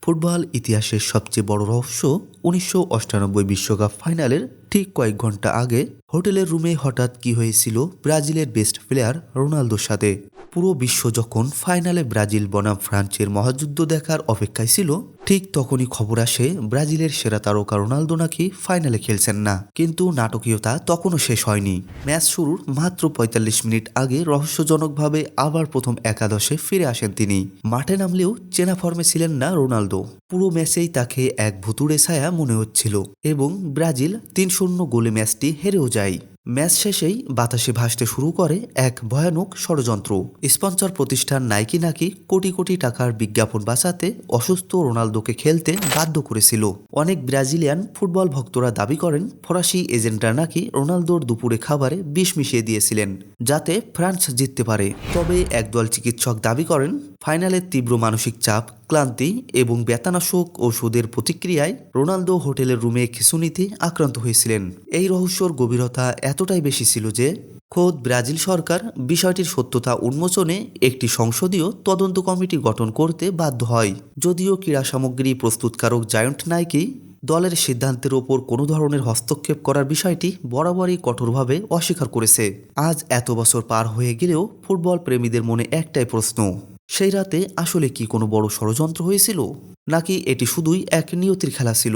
Football ইতিহাসের সবচেয়ে বড় রহস্য ১৯৯৮ বিশ্বকাপ ফাইনালের ঠিক কয়েক ঘন্টা আগে হোটেলের রুমে হঠাৎ কি হয়েছিল ব্রাজিলের বেস্ট প্লেয়ার রোনালদোর সাথে। পুরো বিশ্ব যখন ফাইনালে ব্রাজিল বনাম ফ্রান্সের মহাযুদ্ধ দেখার অপেক্ষায় ছিল, ঠিক তখনই খবর আসে ব্রাজিলের সেরা তারকা রোনালদো নাকি ফাইনালে খেলছেন না। কিন্তু নাটকীয়তা তখনও শেষ হয়নি। ম্যাচ শুরুর মাত্র ৪৫ মিনিট আগে রহস্যজনকভাবে আবার প্রথম একাদশে ফিরে আসেন তিনি। মাঠে নামলেও চেনা ফর্মে ছিলেন না রোনালদো। পুরো ম্যাচেই তাকে এক ভুতুড়ে ছায়া মনে হচ্ছিল এবং ব্রাজিল ৩-০ গোলে ম্যাচটি হেরেও যায়। ম্যাচ শেষেই বাতাসে ভাসতে শুরু করে এক ভয়ানক ষড়যন্ত্র। স্পন্সর প্রতিষ্ঠান নাইকি নাকি কোটি কোটি টাকার বিজ্ঞাপন বাঁচাতে অসুস্থ রোনালদোকে খেলতে বাধ্য করেছিল। অনেক ব্রাজিলিয়ান ফুটবল ভক্তরা দাবি করেন ফরাসি এজেন্টরা নাকি রোনালদোর দুপুরে খাবারে বিষ মিশিয়ে দিয়েছিলেন যাতে ফ্রান্স জিততে পারে। তবে একদল চিকিৎসক দাবি করেন ফাইনালের তীব্র মানসিক চাপ, ক্লান্তি এবং ব্যথানাশক ওষুধের প্রতিক্রিয়ায় রোনালদো হোটেলের রুমে খিঁচুনিতে আক্রান্ত হয়েছিলেন। এই রহস্যর গভীরতা এতটাই বেশি ছিল যে খোদ ব্রাজিল সরকার বিষয়টির সত্যতা উন্মোচনে একটি সংসদীয় তদন্ত কমিটি গঠন করতে বাধ্য হয়। যদিও ক্রীড়া সামগ্রী প্রস্তুতকারক জায়ান্ট নাইকি দলের সিদ্ধান্তের ওপর কোনো ধরনের হস্তক্ষেপ করার বিষয়টি বরাবরই কঠোরভাবে অস্বীকার করেছে। আজ এত বছর পার হয়ে গেলেও ফুটবল প্রেমীদের মনে একটাই প্রশ্ন, সেই রাতে আসলে কি কোনো বড় ষড়যন্ত্র হয়েছিল, নাকি এটি শুধুই এক নিয়তির খেলা ছিল?